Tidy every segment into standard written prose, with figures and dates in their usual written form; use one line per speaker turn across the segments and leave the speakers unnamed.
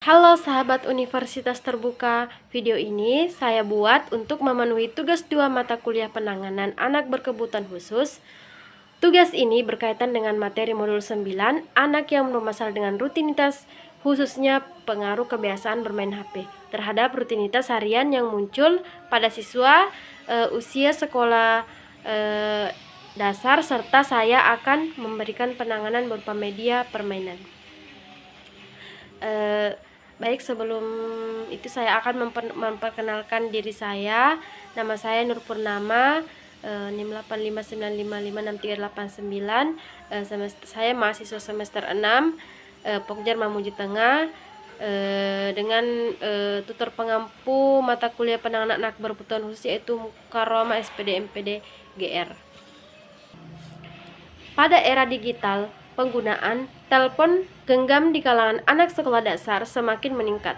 Halo sahabat Universitas Terbuka, video ini saya buat untuk memenuhi tugas 2 mata kuliah penanganan anak berkebutuhan khusus. Tugas ini berkaitan dengan materi modul 9, anak yang bermasalah dengan rutinitas, khususnya pengaruh kebiasaan bermain HP terhadap rutinitas harian yang muncul pada siswa usia sekolah dasar, serta saya akan memberikan penanganan berupa media permainan. Baik, sebelum itu saya akan memperkenalkan diri saya. Nama saya Nur Purnama, NIM 859556389. Saya mahasiswa semester 6, Pokjar Mamuju Tengah, dengan tutor pengampu mata kuliah penanganan anak berkebutuhan khusus, yaitu Mukarroma SPD MPD GR. Pada era digital, penggunaan telepon genggam di kalangan anak sekolah dasar semakin meningkat.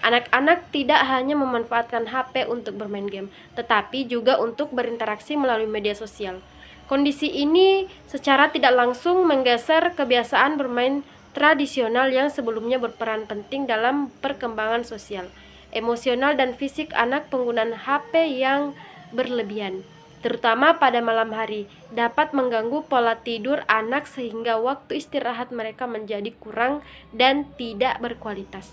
Anak-anak tidak hanya memanfaatkan HP untuk bermain game, tetapi juga untuk berinteraksi melalui media sosial. Kondisi ini secara tidak langsung menggeser kebiasaan bermain tradisional yang sebelumnya berperan penting dalam perkembangan sosial, emosional, dan fisik anak. Penggunaan HP yang berlebihan, terutama pada malam hari, dapat mengganggu pola tidur anak sehingga waktu istirahat mereka menjadi kurang dan tidak berkualitas.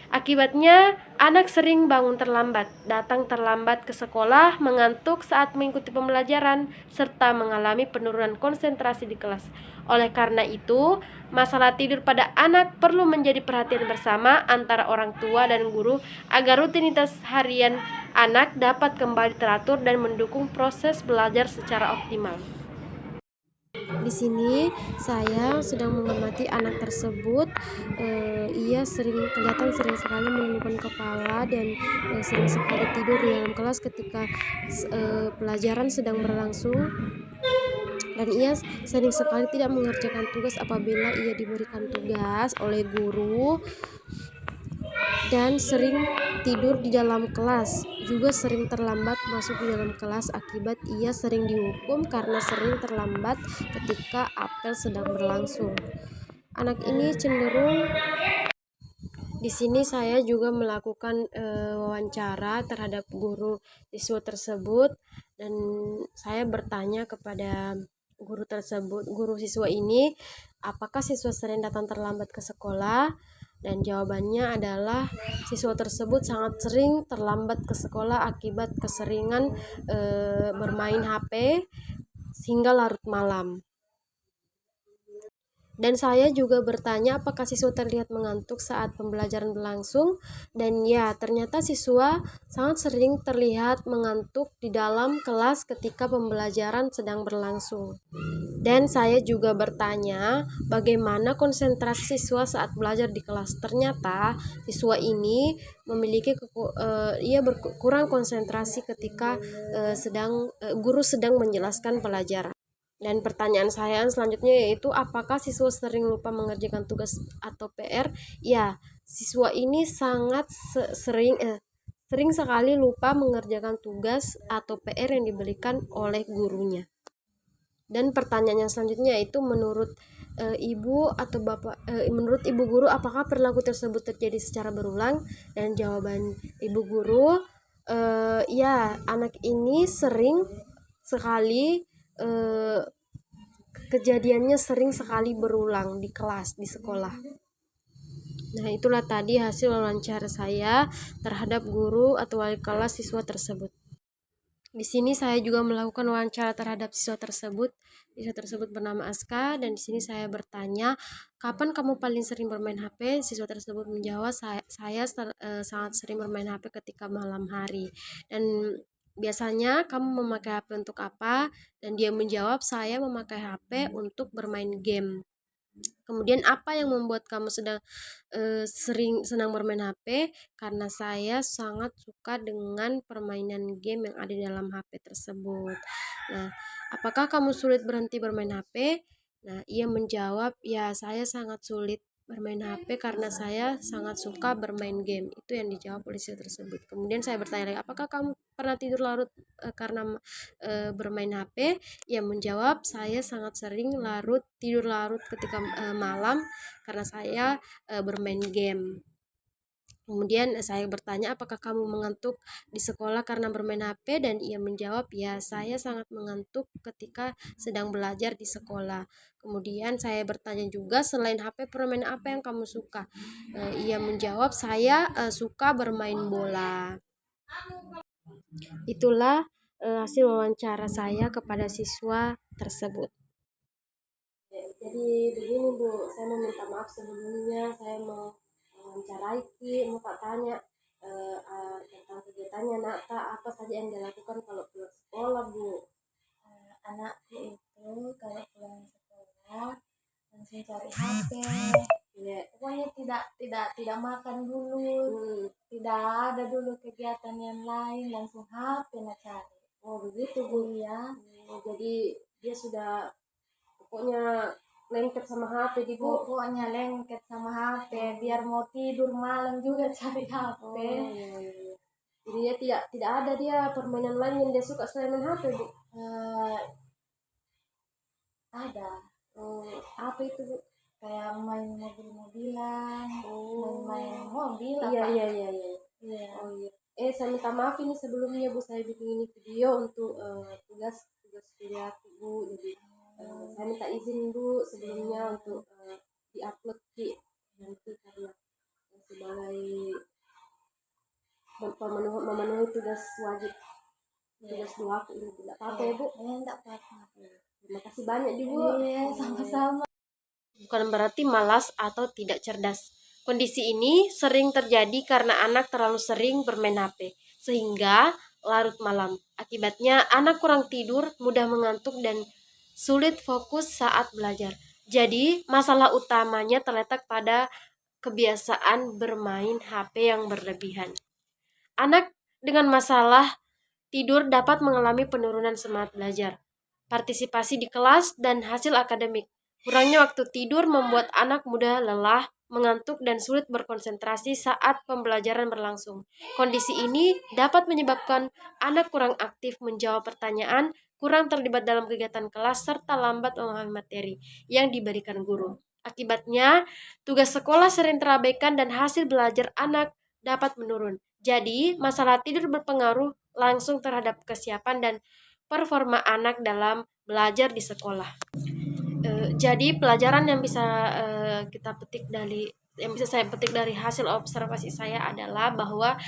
Akibatnya, anak sering bangun terlambat, datang terlambat ke sekolah, mengantuk saat mengikuti pembelajaran, serta mengalami penurunan konsentrasi di kelas. Oleh karena itu, masalah tidur pada anak perlu menjadi perhatian bersama antara orang tua dan guru agar rutinitas harian anak dapat kembali teratur dan mendukung proses belajar secara optimal. Di sini saya sedang mengamati anak tersebut. Ia kelihatan sering sekali menundukkan kepala dan sering sekali tidur di dalam kelas ketika pelajaran sedang berlangsung, dan ia sering sekali tidak mengerjakan tugas apabila ia diberikan tugas oleh guru, dan sering tidur di dalam kelas, juga sering terlambat masuk di dalam kelas. Akibat ia sering dihukum karena sering terlambat ketika apel sedang berlangsung. Anak ini cenderung. Di sini saya juga melakukan wawancara terhadap guru siswa tersebut, dan saya bertanya kepada guru siswa ini, apakah siswa sering datang terlambat ke sekolah? Dan jawabannya adalah siswa tersebut sangat sering terlambat ke sekolah akibat keseringan bermain HP sehingga larut malam. Dan saya juga bertanya apakah siswa terlihat mengantuk saat pembelajaran berlangsung, dan ya, ternyata siswa sangat sering terlihat mengantuk di dalam kelas ketika pembelajaran sedang berlangsung. Dan saya juga bertanya bagaimana konsentrasi siswa saat belajar di kelas. Ternyata siswa ini memiliki kurang konsentrasi ketika guru sedang menjelaskan pelajaran. Dan pertanyaan saya selanjutnya yaitu, apakah siswa sering lupa mengerjakan tugas atau PR? Ya, siswa ini sangat sering sekali lupa mengerjakan tugas atau PR yang diberikan oleh gurunya. Dan pertanyaan yang selanjutnya yaitu, menurut ibu atau bapak, menurut ibu guru, apakah perilaku tersebut terjadi secara berulang? Dan jawaban ibu guru, ya, anak ini sering sekali kejadiannya sering sekali berulang di kelas, di sekolah. Nah, itulah tadi hasil wawancara saya terhadap guru atau wali kelas siswa tersebut. Di sini saya juga melakukan wawancara terhadap siswa tersebut. Siswa tersebut bernama Aska, dan di sini saya bertanya, kapan kamu paling sering bermain HP? Siswa tersebut menjawab, saya sangat sering bermain HP ketika malam hari. Dan biasanya kamu memakai HP untuk apa? Dan dia menjawab, saya memakai HP untuk bermain game. Kemudian, apa yang membuat kamu senang bermain HP? Karena saya sangat suka dengan permainan game yang ada di dalam HP tersebut. Nah, apakah kamu sulit berhenti bermain HP? Nah, ia menjawab, ya, saya sangat sulit bermain HP karena saya sangat suka bermain game. Itu yang dijawab oleh siswa tersebut. Kemudian saya bertanya lagi, apakah kamu pernah tidur larut karena bermain HP? Ia menjawab, saya sangat sering tidur larut ketika malam karena saya bermain game. Kemudian saya bertanya, apakah kamu mengantuk di sekolah karena bermain HP? Dan ia menjawab, ya saya sangat mengantuk ketika sedang belajar di sekolah. Kemudian saya bertanya juga, selain HP permainan apa yang kamu suka? Ia menjawab, saya suka bermain bola. Itulah hasil wawancara saya kepada siswa tersebut. Jadi begini Bu, saya mau minta maaf sebelumnya, saya mau wawancarai mau tak tanya tentang kegiatannya Nakta, apa saja yang dilakukan kalau pulang sekolah Bu?
Anakku itu kalau pulang sekolah langsung cari HP.
Ya.
Pokoknya tidak makan dulu, tidak ada dulu kegiatan yang lain, langsung HP nak cari.
Oh begitu Bu.
Iya.
Jadi dia sudah pokoknya lengket sama HP di Bu.
Pokoknya lengket sama HP, biar mau tidur malam juga cari HP.
Oh, iya. Jadi dia tidak ada dia permainan lain yang dia suka selain main HP Bu?
Ada.
Apa itu Bu?
Kayak main mobil-mobilan, main mobil
Iya,
apa?
iya. Oh iya. Saya minta maaf ini sebelumnya Bu, saya bikin ini video untuk tugas kuliahku Bu. Jadi saya minta izin Bu sebelumnya untuk diupload di nanti karena sebagai memenuhi tugas wajib, tugas dua aku ini tidak apa-apa ya Bu.
Tidak apa-apa.
Terima kasih banyak Bu.
Iya, sama-sama.
Bukan berarti malas atau tidak cerdas. Kondisi ini sering terjadi karena anak terlalu sering bermain HP, sehingga larut malam. Akibatnya anak kurang tidur, mudah mengantuk, dan sulit fokus saat belajar. Jadi, masalah utamanya terletak pada kebiasaan bermain HP yang berlebihan. Anak dengan masalah tidur dapat mengalami penurunan semangat belajar, partisipasi di kelas, dan hasil akademik. Kurangnya waktu tidur membuat anak mudah lelah, mengantuk, dan sulit berkonsentrasi saat pembelajaran berlangsung. Kondisi ini dapat menyebabkan anak kurang aktif menjawab pertanyaan, kurang terlibat dalam kegiatan kelas, serta lambat memahami materi yang diberikan guru. Akibatnya, tugas sekolah sering terabaikan dan hasil belajar anak dapat menurun. Jadi, masalah tidur berpengaruh langsung terhadap kesiapan dan performa anak dalam belajar di sekolah. Jadi pelajaran yang bisa saya petik dari hasil observasi saya adalah bahwa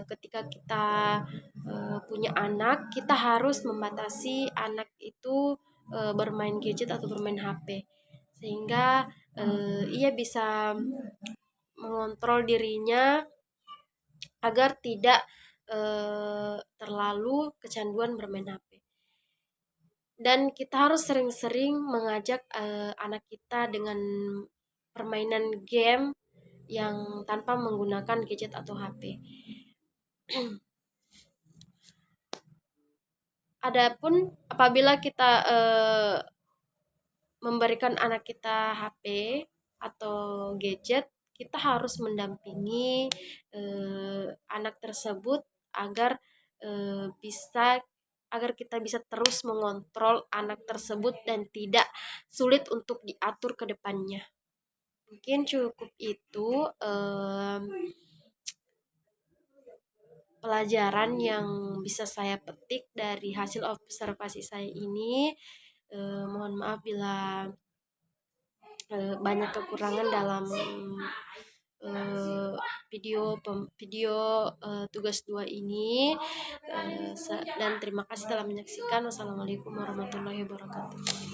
ketika kita punya anak, kita harus membatasi anak itu bermain gadget atau bermain HP, sehingga ia bisa mengontrol dirinya agar tidak terlalu kecanduan bermain HP. Dan kita harus sering-sering mengajak anak kita dengan permainan game yang tanpa menggunakan gadget atau HP. Adapun apabila kita memberikan anak kita HP atau gadget, kita harus mendampingi anak tersebut agar kita bisa terus mengontrol anak tersebut dan tidak sulit untuk diatur ke depannya. Mungkin cukup itu pelajaran yang bisa saya petik dari hasil observasi saya ini. Mohon maaf bila banyak kekurangan dalam video tugas 2 ini, dan terima kasih telah menyaksikan. Wassalamualaikum warahmatullahi wabarakatuh.